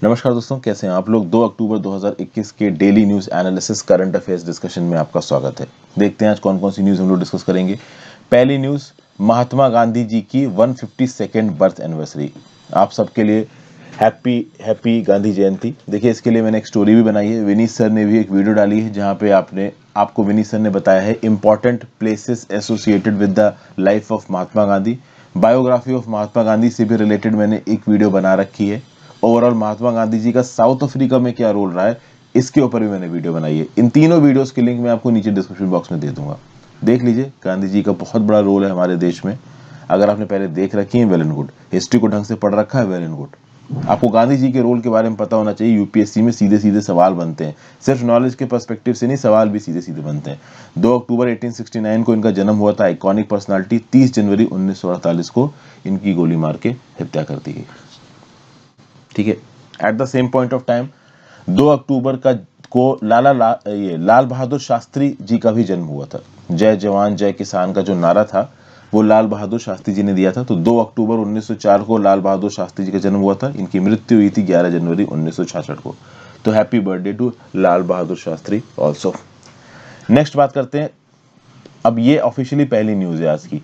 नमस्कार दोस्तों, कैसे हैं आप लोग। 2 अक्टूबर 2021 के daily news analysis current affairs discussion में आपका स्वागत है। देखते हैं आज कौन कौन सी न्यूज़ हम लोग डिस्कस करेंगे। पहली न्यूज़, महात्मा गांधी जी की 152nd बर्थ एनिवर्सरी। आप सबके लिए हैप्पी गांधी जयंती। देखिए, इसके लिए मैंने एक स्टोरी भी बनाई है। विनीत सर ने भी एक वीडियो डाली है जहाँ पे आपको विनीत सर ने बताया है important places associated with the life of Mahatma Gandhi. Biography of Mahatma Gandhi से भी रिलेटेड मैंने एक वीडियो बना रखी है। ओवरऑल महात्मा गांधी जी का साउथ अफ्रीका में क्या रोल रहा है, इसके ऊपर भी मैंने वीडियो बनाई है। इन तीनों वीडियोस के लिंक मैं आपको नीचे डिस्क्रिप्शन बॉक्स में दे दूंगा, देख लीजिए। गांधी जी का बहुत बड़ा रोल है हमारे देश में। अगर आपने पहले देख रखी है, वेल एंड गुड। हिस्ट्री को ढंग से पढ़ रखा है, वेल एंड गुड। आपको गांधी जी के रोल के बारे में पता होना चाहिए। यूपीएससी में सीधे सीधे सवाल बनते हैं, सिर्फ नॉलेज के पर्सपेक्टिव से नहीं, सवाल भी सीधे सीधे बनते हैं। 2 अक्टूबर 1869 को इनका जन्म हुआ था। Iconic personality. 30 जनवरी 1948 को इनकी गोली मार के हत्या कर दी गई। ठीक है। At the same point of time 2 अक्टूबर को लाल बहादुर शास्त्री जी का भी जन्म हुआ था। जय जवान जय किसान का जो नारा था वो लाल बहादुर शास्त्री जी ने दिया था। तो 2 अक्टूबर 1904 को लाल बहादुर शास्त्री जी का जन्म हुआ था। इनकी मृत्यु हुई थी 11 जनवरी 1966 को। तो happy birthday to Lal Bahadur Shastri also. Next बात करते हैं। अब ये ऑफिशियली पहली न्यूज है आज की।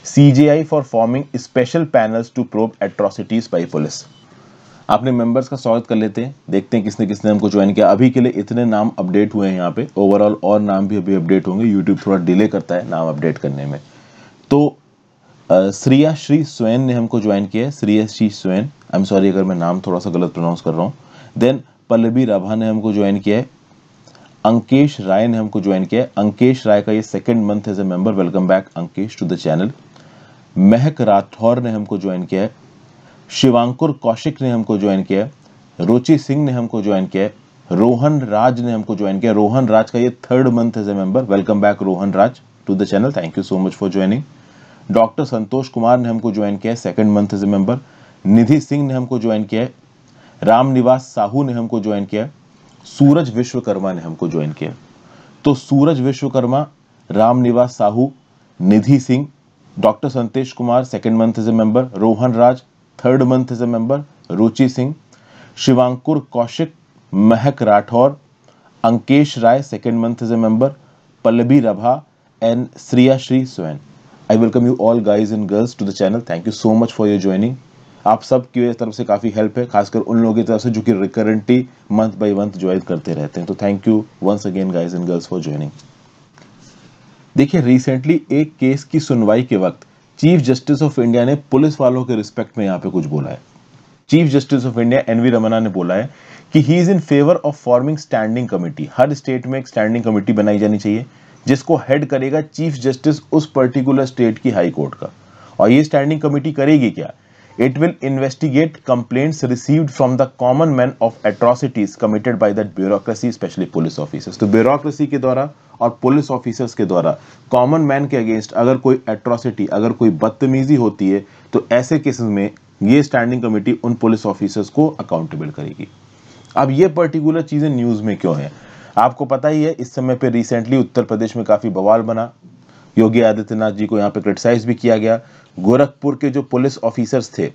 CJI for forming special panels to probe atrocities by police. अपने मेंबर्स का स्वागत कर लेते हैं, देखते हैं किसने किसने हमको ज्वाइन किया। अभी के लिए इतने नाम अपडेट हुए हैं यहाँ पे। ओवरऑल और नाम भी अभी अपडेट होंगे। यूट्यूब थोड़ा डिले करता है नाम अपडेट करने में। तो श्रिया श्री स्वैन ने हमको ज्वाइन किया है। Shriya Shri Swain, I am sorry अगर मैं नाम थोड़ा सा गलत प्रोनाउंस कर रहा हूँ। देन पल्लवी राभा ने हमको ज्वाइन किया है। अंकेश राय ने हमको ज्वाइन किया है। अंकेश राय का ये 2nd month as a member. Welcome back Ankesh to the channel. Mahak Rathore ने हमको ज्वाइन किया है। शिवांकुर कौशिक ने हमको ज्वाइन किया है। रुचि सिंह ने हमको ज्वाइन किया है। रोहन राज ने हमको ज्वाइन किया। रोहन राज का ये 3rd month as a member. Welcome back Rohan Raj to the channel. Thank you so much for joining. Doctor Santosh Kumar ने हमको ज्वाइन किया है 2nd month as a member. Nidhi Singh ने हमको ज्वाइन किया है। रामनिवास साहू ने हमको ज्वाइन किया है। सूरज विश्वकर्मा ने हमको ज्वाइन किया। तो Suraj Vishwakarma, Ramniwas Sahu, Nidhi Singh, doctor Santosh Kumar 2nd month as a member, Rohan Raj 3rd month as a member, Ruchi Singh, Shivankur Kaushik, Mahak Rathore, Ankesh Rai 2nd month as a member, Pallavi Rabha and Shriya Shri Swain. I welcome you all guys and girls to the channel. Thank you so much for your joining. आप सब की तरफ से काफी help है, खासकर उन लोगों की तरफ से जो कि recurrently month by month join करते रहते हैं। तो thank you once again guys and girls for joining. देखिए, रिसेंटली एक केस की सुनवाई के वक्त चीफ जस्टिस ऑफ इंडिया ने पुलिस वालों के रिस्पेक्ट में यहाँ पे कुछ बोला है। Chief justice of India NV Ramana ने बोला है कि he is in favour of forming standing committee. हर स्टेट में एक स्टैंडिंग कमेटी बनाई जानी चाहिए जिसको हेड करेगा चीफ जस्टिस उस पर्टिकुलर स्टेट की हाई कोर्ट का। और ये स्टैंडिंग कमेटी करेगी क्या? It will investigate complaints received from the common man of atrocities committed by that bureaucracy, specially police officers. तो ब्यूरोक्रेसी के द्वारा और पुलिस ऑफिसर्स के द्वारा कॉमन मैन के अगेंस्ट अगर कोई एट्रोसिटी, अगर कोई बदतमीजी होती है तो ऐसे केसेस में ये स्टैंडिंग कमेटी उन पुलिस ऑफिसर्स को अकाउंटेबल करेगी। अब ये पर्टिकुलर चीजें न्यूज में क्यों है? आपको पता ही है, इस समय पे रिसेंटली उत्तर प्रदेश में काफी बवाल बना। योगी आदित्यनाथ जी को यहाँ पे क्रिटिसाइज भी किया गया। गोरखपुर के जो पुलिस ऑफिसर्स थे,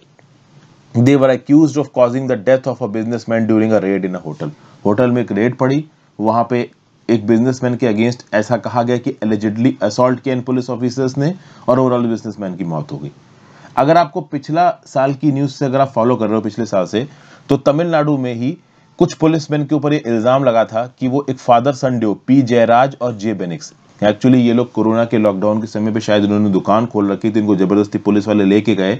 they were accused of causing the death of a businessman during a raid in a hotel. Hotel में एक रेड पड़ी, वहां पे एक बिजनेसमैन के अगेंस्ट ऐसा कहा गया कि एलिजिडली असॉल्ट किया इन पुलिस ऑफिसर्स ने और ओवरऑल बिजनेसमैन की मौत हो गई। अगर आपको पिछला साल की न्यूज से अगर आप फॉलो कर रहे हो पिछले साल से, तो तमिलनाडु में ही कुछ पुलिसमैन के ऊपर ये इल्जाम लगा था कि वो एक father son duo P Jayraj और J बेनिक्स, एक्चुअली ये लोग कोरोना के लॉकडाउन के समय पे शायद इन्होंने दुकान खोल रखी थी, इनको जबरदस्ती पुलिस वाले लेके गए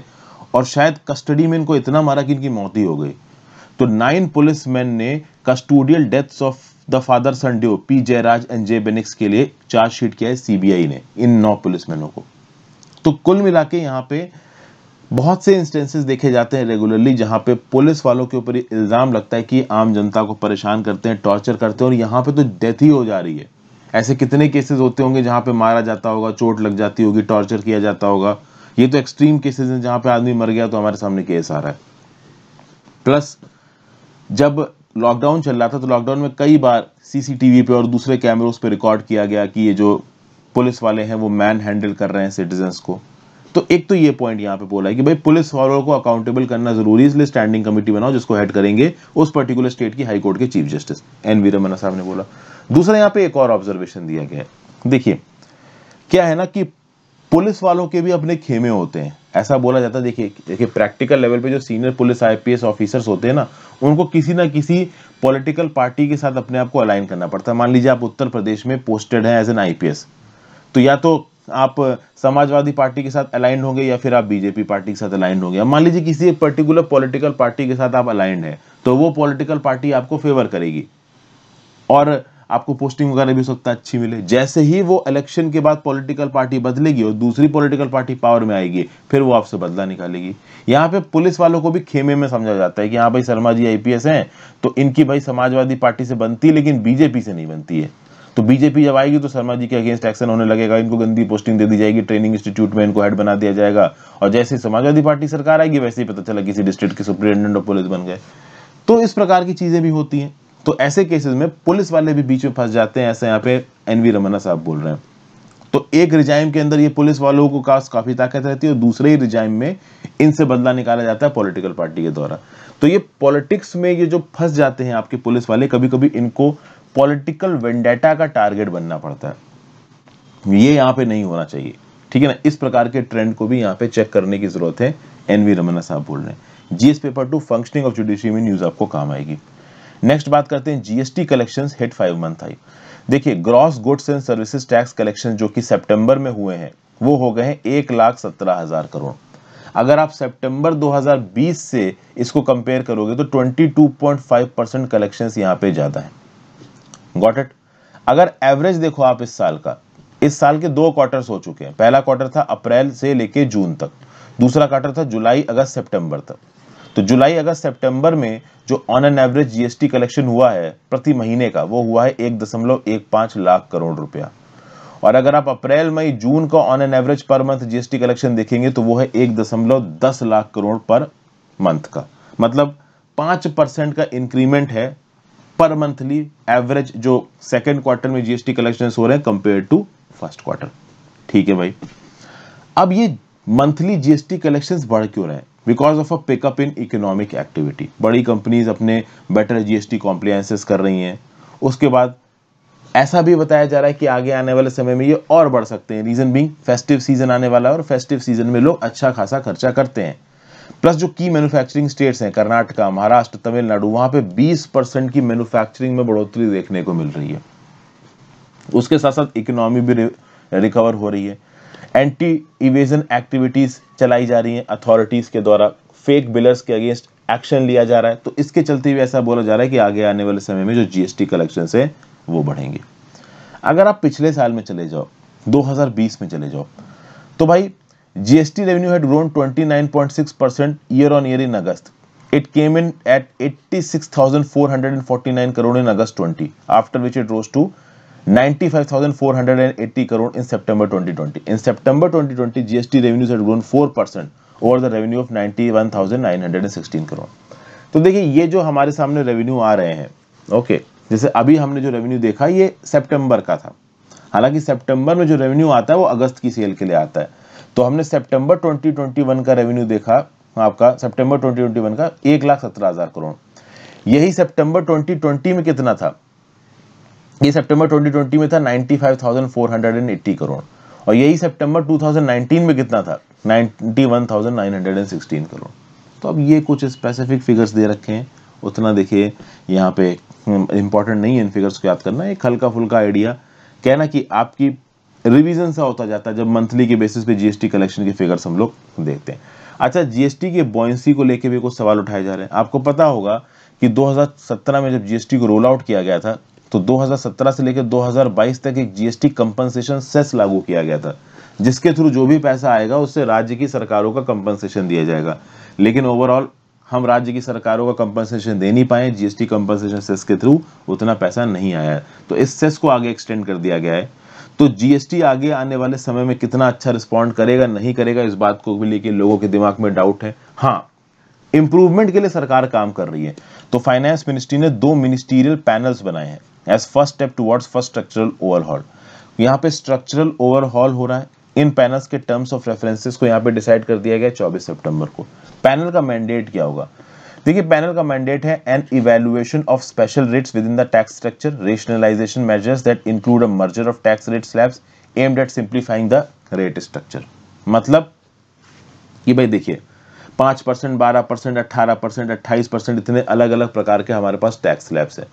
और शायद कस्टडी में इनको इतना मारा कि इनकी मौत ही हो गई। तो 9 पुलिसमैन ने custodial deaths of the father son duo P Jayaraj and J Bennix के लिए चार्जशीट किया है CBI ने इन 9 पुलिसमैनों को। तो कुल मिला के यहाँ पे बहुत से इंस्टेंसेस देखे जाते हैं रेगुलरली जहां पे पुलिस वालों के ऊपर इल्जाम लगता है कि आम जनता को परेशान करते हैं, टॉर्चर करते हैं, और यहाँ पे तो डेथ ही हो जा रही है। ऐसे कितने केसेस होते होंगे जहां पे मारा जाता होगा, चोट लग जाती होगी, टॉर्चर किया जाता होगा। ये तो एक्सट्रीम केसेस हैं जहां पे आदमी मर गया तो हमारे सामने केस आ रहा है। प्लस जब लॉकडाउन चल रहा था तो लॉकडाउन में कई बार CCTV पे और दूसरे कैमरों पे रिकॉर्ड किया गया कि ये जो पुलिस वाले हैं वो मैन हैंडल कर रहे हैं सिटीजन्स को। तो एक तो ये पॉइंट यहाँ पे बोला है कि भाई पुलिस वालों को अकाउंटेबल करना जरूरी है, इसलिए स्टैंडिंग कमेटी बनाओ जिसको हेड करेंगे उस पर्टिकुलर स्टेट की हाई कोर्ट के chief justice N V Ramana साहब ने बोला। दूसरा यहाँ पे एक और ऑब्जर्वेशन दिया गया है, देखिए क्या है ना कि पुलिस वालों के भी अपने खेमे होते हैं, ऐसा बोला जाता है। देखिए प्रैक्टिकल लेवल पे जो सीनियर पुलिस आईपीएस ऑफिसर्स होते हैं ना, उनको किसी ना किसी पॉलिटिकल पार्टी के साथ अपने आप को अलाइन करना पड़ता है। मान लीजिए आप उत्तर प्रदेश में पोस्टेड हैं एज एन आईपीएस, तो या तो आप समाजवादी पार्टी के साथ अलाइंड होंगे या फिर आप बीजेपी पार्टी के साथ अलाइंड होंगे। मान लीजिए किसी एक पर्टिकुलर पॉलिटिकल पार्टी के साथ आप अलाइंड हैं, तो वो पॉलिटिकल पार्टी आपको फेवर करेगी और आपको पोस्टिंग वगैरह भी हो सकता है अच्छी मिले। जैसे ही वो इलेक्शन के बाद पॉलिटिकल पार्टी बदलेगी और दूसरी पॉलिटिकल पार्टी पावर में आएगी, फिर वो आपसे बदला निकालेगी। यहाँ पे पुलिस वालों को भी खेमे में समझा जाता है कि हाँ भाई शर्मा जी आईपीएस हैं, तो इनकी भाई समाजवादी पार्टी से बनती है लेकिन बीजेपी से नहीं बनती है। तो बीजेपी जब आएगी तो शर्मा जी के अगेंस्ट एक्शन होने लगेगा, इनको गंदी पोस्टिंग दे दी जाएगी, ट्रेनिंग इंस्टीट्यूट में इनको हेड बना दिया जाएगा, और जैसे ही समाजवादी पार्टी सरकार आएगी वैसे ही पता चला किसी डिस्ट्रिक्ट के सुप्रिंटेंडेंट ऑफ पुलिस बन गए। तो इस प्रकार की चीजें भी होती हैं। तो ऐसे केसेस में पुलिस वाले भी बीच में फंस जाते हैं, ऐसे यहाँ पे एन वी रमन्ना साहब बोल रहे हैं। तो एक रिजाइम के अंदर ये पुलिस वालों को काफी ताकत रहती है और दूसरे ही रिजाइम में इनसे बदला निकाला जाता है पॉलिटिकल पार्टी के द्वारा। तो ये पॉलिटिक्स में ये जो फंस जाते हैं आपके पुलिस वाले, कभी कभी इनको पॉलिटिकल वेंडेटा का टारगेट बनना पड़ता है। ये यहाँ पे नहीं होना चाहिए, ठीक है ना। इस प्रकार के ट्रेंड को भी यहाँ पे चेक करने की जरूरत है, एन वी रमन्ना साहब बोल रहे हैं। GS paper 2 functioning of judiciary में न्यूज आपको काम आएगी। नेक्स्ट बात करते हैं GST collections hit 5 month high. देखिए gross goods and services tax collection जो कि सितंबर में हुए हैं वो हो गए हैं 1,17,000 करोड़। अगर आप सितंबर 2020 से इसको कंपेयर करोगे तो 22.5% कलेक्शंस यहाँ पे ज्यादा है। Got it. अगर एवरेज देखो आप इस साल का, इस साल के 2 क्वार्टर्स हो चुके हैं। पहला क्वार्टर था अप्रैल से लेके जून तक, दूसरा क्वार्टर था जुलाई अगस्त सितंबर तक। तो जुलाई अगस्त सितंबर में जो on an average GST collection हुआ है प्रति महीने का, वो हुआ है 1.15 लाख करोड़ रुपया। और अगर आप अप्रैल मई जून का on an average per month GST collection देखेंगे तो वो है 1.10 लाख करोड़ पर मंथ का। मतलब 5% का इंक्रीमेंट है पर मंथली एवरेज जो सेकेंड क्वार्टर में जीएसटी कलेक्शन हो रहे हैं कंपेयर टू फर्स्ट क्वार्टर। ठीक है भाई। अब ये मंथली जीएसटी कलेक्शंस बढ़ क्यों रहे हैं? Because of a pickup in economic activity. बड़ी कंपनीज अपने बेटर जीएसटी कॉम्प्लायंसेस कर रही हैं। उसके बाद ऐसा भी बताया जा रहा है कि आगे आने वाले समय में ये और बढ़ सकते हैं। रीजन बीइंग फेस्टिव सीजन आने वाला है और फेस्टिव सीजन में लोग अच्छा खासा खर्चा करते हैं। प्लस जो की मैन्युफैक्चरिंग स्टेट्स हैं कर्नाटका, महाराष्ट्र, तमिलनाडु, वहां पे 20% की मैन्युफैक्चरिंग में बढ़ोतरी देखने को मिल रही है। उसके साथ साथ इकोनॉमी भी रिकवर हो रही है। एंटी इवेजन एक्टिविटीज चलाई जा रही हैं अथॉरिटीज के द्वारा, फेक बिलर्स के अगेंस्ट एक्शन लिया जा रहा है। तो इसके चलते हुए ऐसा बोला जा रहा है कि आगे आने वाले समय में जो जीएसटी कलेक्शन है वो बढ़ेंगे। अगर आप पिछले साल में चले जाओ, 2020 में चले जाओ, तो भाई GST revenue had grown 29.6% year on year in August. It came in at 86,449 crore in August 20, after which it rose to 95,480 crore in September 2020. In September 2020, GST revenues had grown 4% over the revenue of 91,916 crore. तो देखिए ये जो हमारे सामने revenue आ रहे हैं, okay, जैसे अभी हमने जो रेवेन्यू देखा ये सितंबर का था। हालांकि सितंबर में जो रेवेन्यू आता है वो अगस्त की सेल के लिए आता है। तो हमने सितंबर 2021 का रेवेन्यू देखा, आपका सितंबर 2021 का 1,17,000 करोड़। यही सितंबर 2020 में कितना था? ये सितंबर 2020 में था 95,480 करोड़। और यही सितंबर 2019 में कितना था? 91,916 करोड़। तो अब ये कुछ स्पेसिफिक फिगर्स दे रखे हैं, उतना देखिए यहाँ पे इंपॉर्टेंट नहीं है इन फिगर्स को याद करना। एक हल्का फुल्का आइडिया कहना कि आपकी रिवीजन सा होता जाता है जब मंथली के बेसिस पे जीएसटी कलेक्शन के फिगर्स हम लोग देखते हैं। अच्छा, जीएसटी के बॉयंसी को लेके भी कुछ सवाल उठाए जा रहे हैं। आपको पता होगा कि 2017 में जब जीएसटी को रोल आउट किया गया था तो 2017 से लेकर 2022 तक एक जीएसटी कंपनसेशन सेस लागू किया गया था, जिसके थ्रू जो भी पैसा आएगा उससे राज्य की सरकारों का कंपनसेशन दिया जाएगा। लेकिन ओवरऑल हम राज्य की सरकारों का कंपनसेशन दे नहीं पाए, जीएसटी कंपनसेशन सेस के थ्रू उतना पैसा नहीं आया है। तो इस सेस को आगे एक्सटेंड कर दिया गया है। तो जीएसटी आगे आने वाले समय में कितना अच्छा रिस्पॉन्ड करेगा नहीं करेगा, इस बात को भी लेके लोगों के दिमाग में डाउट है। हाँ, इंप्रूवमेंट के लिए सरकार काम कर रही है। तो फाइनेंस मिनिस्ट्री ने 2 मिनिस्टीरियल पैनल्स बनाए हैं as first step towards first structural overhaul. यहाँ पे स्ट्रक्चरल ओवरहॉल हो रहा है इन पैनल्स के टर्म्स ऑफ रेफरेंसेस को यहाँ पे डिसाइड कर दिया गया 24 सितंबर को। पैनल का मैंडेट क्या होगा? देखिए, पैनल का मैंडेट है an evaluation of special rates within the tax structure, rationalisation measures that include a merger of tax rate slabs aimed at simplifying the rate structure. मतलब कि भाई देखिए 5%, 12%, 18%, 28% इतने अलग अलग प्रकार के हमारे पास टैक्स स्लैब्स है।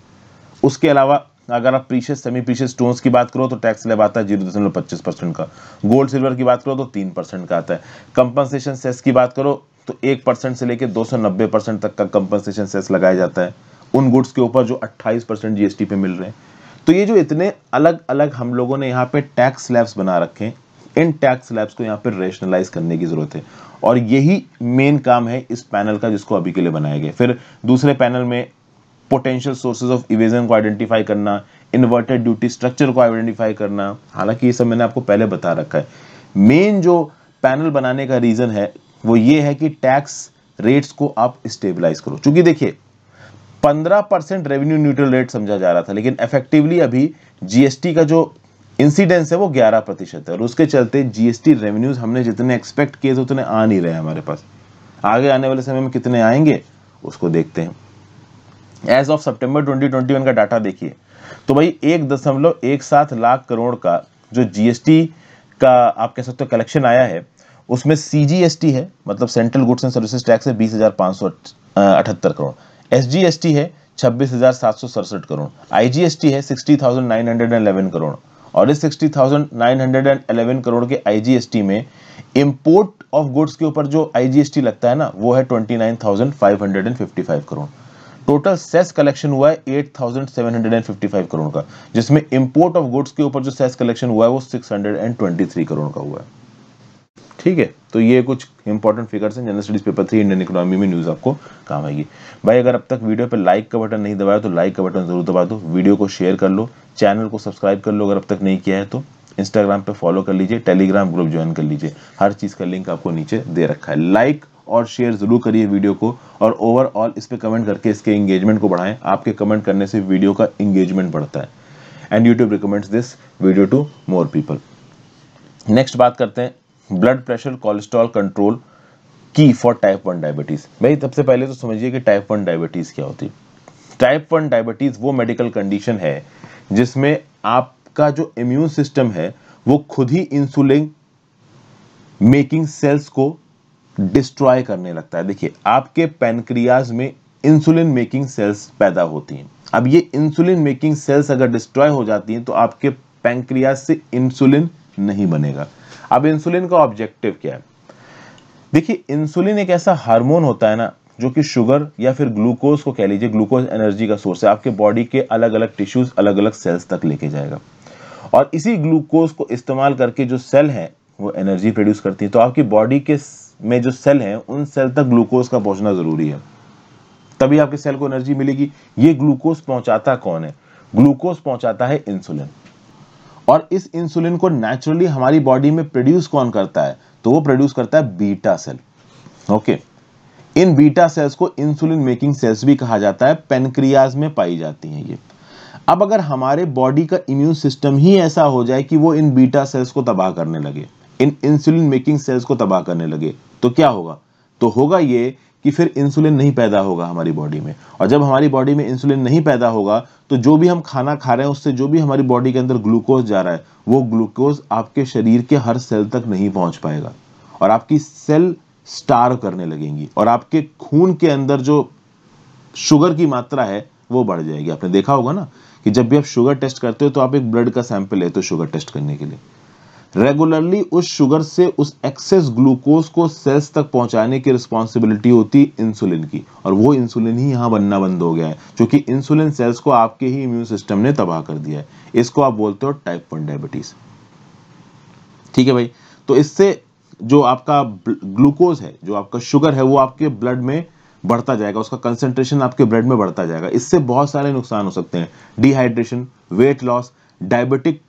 उसके अलावा अगर आप प्रीशियस सेमी प्रीशियस स्टोन्स की बात करो तो टैक्स स्लैब आता है 0.25% का, गोल्ड सिल्वर की बात करो तो 3% का आता है। कंपनसेशन सेस की बात करो तो 1% से लेकर 290% तक का कंपनसेशन सेस लगाया जाता है उन गुड्स के ऊपर जो 28% जीएसटी पे मिल रहे हैं। तो ये जो इतने अलग अलग हम लोगों ने यहाँ पे टैक्स स्लैब्स बना रखे हैं, इन टैक्स स्लैब्स को यहाँ पे रेशनलाइज करने की जरूरत है और यही मेन काम है इस पैनल का, जिसको अभी के लिए बनाया गया। फिर दूसरे पैनल में पोटेंशियल सोर्सेज ऑफ इवेजन को आइडेंटिफाई करना, इन्वर्टेड ड्यूटी स्ट्रक्चर को आइडेंटिफाई करना, हालांकि ये सब मैंने आपको पहले बता रखा है। मेन जो पैनल बनाने का रीजन है वो ये है कि टैक्स रेट्स को आप स्टेबलाइज करो। क्योंकि देखिए 15% रेवेन्यू न्यूट्रल रेट समझा जा रहा था, लेकिन इफेक्टिवली अभी जीएसटी का जो इंसिडेंस है वो 11% है और उसके चलते जीएसटी रेवेन्यूज हमने जितने एक्सपेक्ट किए थे उतने आ नहीं रहे हमारे पास। आगे आने वाले समय में कितने आएंगे उसको देखते हैं। एज ऑफ सितंबर 2021 का डाटा देखिए तो भाई 1.17 लाख करोड़ का जो जीएसटी का आप कह सकते हो कलेक्शन आया है, उसमें सीजीएसटी है मतलब central goods and services tax है 20,578 करोड़, एसजीएसटी है 26,767 करोड़, आईजीएसटी है 60,911 करोड़ और इस 60,911 करोड़ के आईजीएसटी में इंपोर्ट ऑफ गुड्स के ऊपर जो आईजीएसटी लगता है ना वो है 29,555 करोड़। टोटल सेस कलेक्शन हुआ है 8,755 करोड़ का, जिसमें इंपोर्ट ऑफ गुड्स के ऊपर जो सेस कलेक्शन हुआ है वो 623 करोड़ का हुआ है। ठीक है, तो ये कुछ इंपॉर्टेंट फिगर्स हैं general studies paper 3 Indian economy में, न्यूज आपको काम आएगी। भाई अगर अब तक वीडियो पे लाइक का बटन नहीं दबाया तो लाइक का बटन जरूर दबा दो, वीडियो को शेयर कर लो, चैनल को सब्सक्राइब कर लो अगर अब तक नहीं किया है तो, इंस्टाग्राम पे फॉलो कर लीजिए, टेलीग्राम ग्रुप ज्वाइन कर लीजिए, हर चीज का लिंक आपको नीचे दे रखा है। लाइक और शेयर जरूर करिए वीडियो को और ओवरऑल इस पे कमेंट करके इसके एंगेजमेंट को बढ़ाएं। आपके कमेंट करने से वीडियो का एंगेजमेंट बढ़ता है and YouTube recommends this video to more people. Next बात करते हैं ब्लड प्रेशर कोलेस्ट्रॉल कंट्रोल की फॉर टाइप 1 डायबिटीज। भाई सबसे पहले तो समझिए कि टाइप 1 डायबिटीज क्या होती है। टाइप 1 डायबिटीज वो मेडिकल कंडीशन है जिसमें आपका जो इम्यून सिस्टम है वो खुद ही इंसुलिन मेकिंग सेल्स को डिस्ट्रॉय करने लगता है। देखिए आपके पैनक्रियाज में इंसुलिन मेकिंग सेल्स पैदा होती हैं। अब ये इंसुलिन मेकिंग सेल्स अगर डिस्ट्रॉय हो जाती हैं तो आपके पैनक्रियाज से इंसुलिन नहीं बनेगा। अब इंसुलिन का ऑब्जेक्टिव क्या है? देखिए इंसुलिन एक ऐसा हार्मोन होता है ना जो कि शुगर या फिर ग्लूकोज को कह लीजिए, ग्लूकोज एनर्जी का सोर्स है, आपके बॉडी के अलग अलग टिश्यूज अलग अलग सेल्स तक लेके जाएगा और इसी ग्लूकोज को इस्तेमाल करके जो सेल है वो एनर्जी प्रोड्यूस करती है। तो आपकी बॉडी के में जो सेल हैं उन सेल तक ग्लूकोज का पहुंचना जरूरी है, तभी आपके सेल को एनर्जी मिलेगी। ये ग्लूकोज पहुंचाता कौन है? ग्लूकोज पहुंचाता है इंसुलिन। और इस इंसुलिन को नेचुरली हमारी बॉडी में प्रोड्यूस कौन करता है? तो वो प्रोड्यूस करता है बीटा सेल। ओके, इन बीटा सेल्स को इंसुलिन मेकिंग सेल्स भी कहा जाता है, पैनक्रियाज में पाई जाती हैं ये। अब अगर हमारे बॉडी का इम्यून सिस्टम ही ऐसा हो जाए कि वो इन बीटा सेल्स को तबाह करने लगे, इन इंसुलिन मेकिंग सेल्स को तबाह करने लगे, तो क्या होगा? तो होगा ये कि फिर इंसुलिन नहीं पैदा होगा हमारी बॉडी में, और जब हमारी बॉडी में इंसुलिन नहीं पैदा होगा तो जो भी हम खाना खा रहे हैं उससे जो भी हमारी बॉडी के अंदर ग्लूकोज जा रहा है वो ग्लूकोज आपके शरीर के हर सेल तक नहीं पहुंच पाएगा और आपकी सेल स्टार्व करने लगेंगी और आपके खून के अंदर जो शुगर की मात्रा है वो बढ़ जाएगी। आपने देखा होगा ना कि जब भी आप शुगर टेस्ट करते हो तो आप एक ब्लड का सैंपल लेते हो शुगर टेस्ट करने के लिए, रेगुलरली उस शुगर से उस एक्सेस ग्लूकोज को सेल्स तक पहुंचाने की रिस्पॉन्सिबिलिटी होती है इंसुलिन की, और वो इंसुलिन ही यहां बनना बंद हो गया है क्योंकि इंसुलिन सेल्स को आपके ही इम्यून सिस्टम ने तबाह कर दिया है। इसको आप बोलते हो टाइप 1 डायबिटीज। ठीक है भाई, तो इससे जो आपका ग्लूकोज है, जो आपका शुगर है, वो आपके ब्लड में बढ़ता जाएगा, उसका कंसेंट्रेशन आपके ब्लड में बढ़ता जाएगा। इससे बहुत सारे नुकसान हो सकते हैं, dehydration, weight loss, diabetic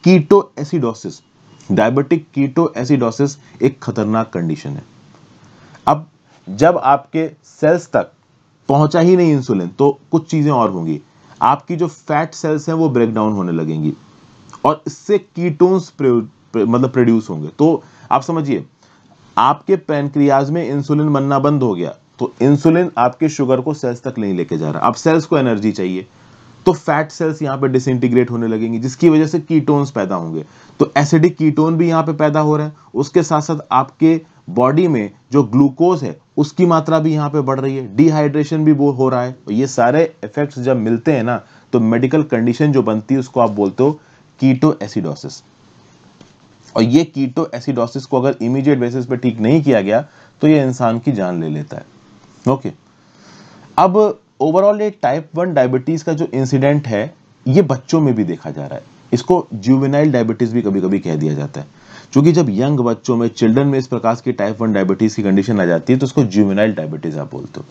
keto acidosis. Diabetic keto acidosis एक खतरनाक कंडीशन है। अब जब आपके सेल्स तक पहुंचा ही नहीं इंसुलिन तो कुछ चीजें और होंगी, आपकी जो फैट सेल्स हैं वो ब्रेक डाउन होने लगेंगी और इससे कीटोन्स मतलब प्रोड्यूस होंगे। तो आप समझिए, आपके पैनक्रियाज में इंसुलिन बनना बंद हो गया तो इंसुलिन आपके शुगर को सेल्स तक नहीं लेके जा रहा। अब सेल्स को एनर्जी चाहिए तो फैट सेल्स यहाँ पे डिसइंटीग्रेट होने लगेंगी, जिसकी वजह से कीटोन्स पैदा होंगे। तो एसिडिक कीटोन भी यहाँ पे पैदा हो रहा है। उसके साथ साथ आपके बॉडी में जो ग्लूकोज है उसकी मात्रा भी यहाँ पे बढ़ रही है, डिहाइड्रेशन भी वो हो रहा है। ये सारे इफेक्ट्स जब मिलते हैं ना तो मेडिकल कंडीशन जो बनती है उसको आप बोलते हो कीटो एसिडोसिस। और ये कीटो एसिडोसिस को अगर इमीडिएट बेसिस पे ठीक नहीं किया गया तो ये इंसान की जान ले लेता है। ओके, अब ओवरऑल ये टाइप 1 डायबिटीज का जो इंसिडेंट है ये बच्चों में भी देखा जा रहा है। इसको जुवेनाइल डायबिटीज भी कभी कभी कह दिया जाता है, क्योंकि जब यंग बच्चों में, चिल्ड्रन में इस प्रकार की टाइप 1 डायबिटीज की कंडीशन आ जाती है तो उसको जुवेनाइल डायबिटीज आप बोलते हो।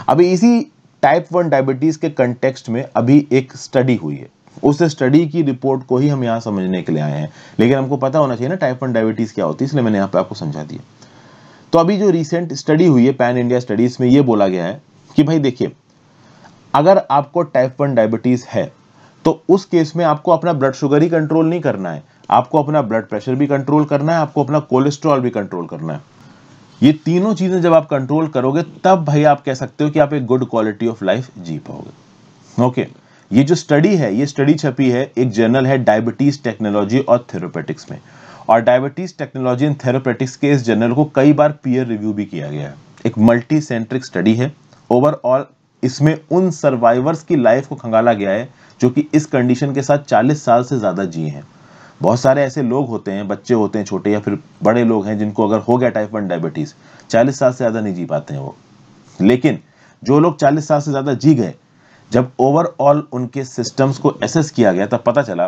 अभी इसी टाइप 1 डायबिटीज के कंटेक्स्ट में अभी एक स्टडी हुई है, उस स्टडी की रिपोर्ट को ही हम यहाँ समझने के लिए आए हैं। लेकिन हमको पता होना चाहिए ना टाइप 1 डायबिटीज क्या होती है, इसलिए मैंने यहाँ पे आपको समझा दिया। तो अभी जो रिसेंट स्टडी हुई है पैन इंडिया स्टडीज में, ये बोला गया है कि भाई देखिए, अगर आपको टाइप 1 डायबिटीज है तो उस केस में आपको अपना ब्लड शुगर ही कंट्रोल नहीं करना है, आपको अपना ब्लड प्रेशर भी कंट्रोल करना है, आपको अपना कोलेस्ट्रॉल भी कंट्रोल करना है। ये तीनों चीजें जब आप कंट्रोल करोगे तब भाई आप कह सकते हो कि आप एक गुड क्वालिटी ऑफ लाइफ जी पाओगे। ओके, ये जो स्टडी है, ये स्टडी छपी है, एक जर्नल है डायबिटीज टेक्नोलॉजी और थेरेपेटिक्स में। और डायबिटीज टेक्नोलॉजी एंड थेरेपेटिक्स के इस जर्नल को कई बार पीयर रिव्यू भी किया गया है। एक मल्टी सेंट्रिक स्टडी है। ओवरऑल इसमें उन सर्वाइवर्स की लाइफ को खंगाला गया है जो कि इस कंडीशन के साथ 40 साल से ज्यादा जिए हैं। बहुत सारे ऐसे लोग होते हैं, बच्चे होते हैं छोटे या फिर बड़े लोग हैं, जिनको अगर हो गया टाइप 1 डायबिटीज 40 साल से ज्यादा नहीं जी पाते हैं वो। लेकिन जो लोग 40 साल से ज्यादा जी गए, जब ओवरऑल उनके सिस्टम्स को एसेस किया गया तब पता चला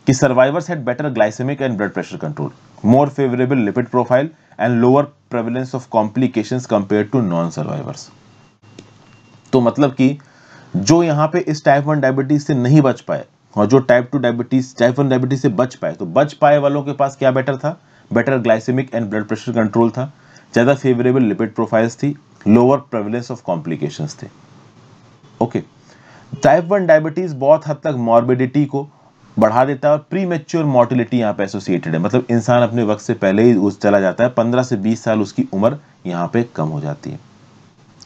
कि survivors had better glycemic and blood pressure control, more favourable lipid profile and lower prevalence of complications compare to non survivors. तो मतलब कि जो यहाँ पे इस टाइप 1 डायबिटीज से नहीं बच पाए और जो टाइप 1 डायबिटीज से बच पाए, तो बच पाए वालों के पास क्या बेटर था? Better glycemic and blood pressure control था, ज्यादा फेवरेबल लिपिड प्रोफाइल्स थी, लोअर प्रेवलेंस ऑफ कॉम्प्लिकेशंस थे। ओके, टाइप 1 डायबिटीज बहुत हद तक मॉर्बिडिटी को बढ़ा देता है और प्री मैच्योर मॉर्टिलिटी यहाँ पे एसोसिएटेड है, मतलब इंसान अपने वक्त से पहले ही उस चला जाता है, 15 से 20 साल उसकी उम्र यहाँ पे कम हो जाती है।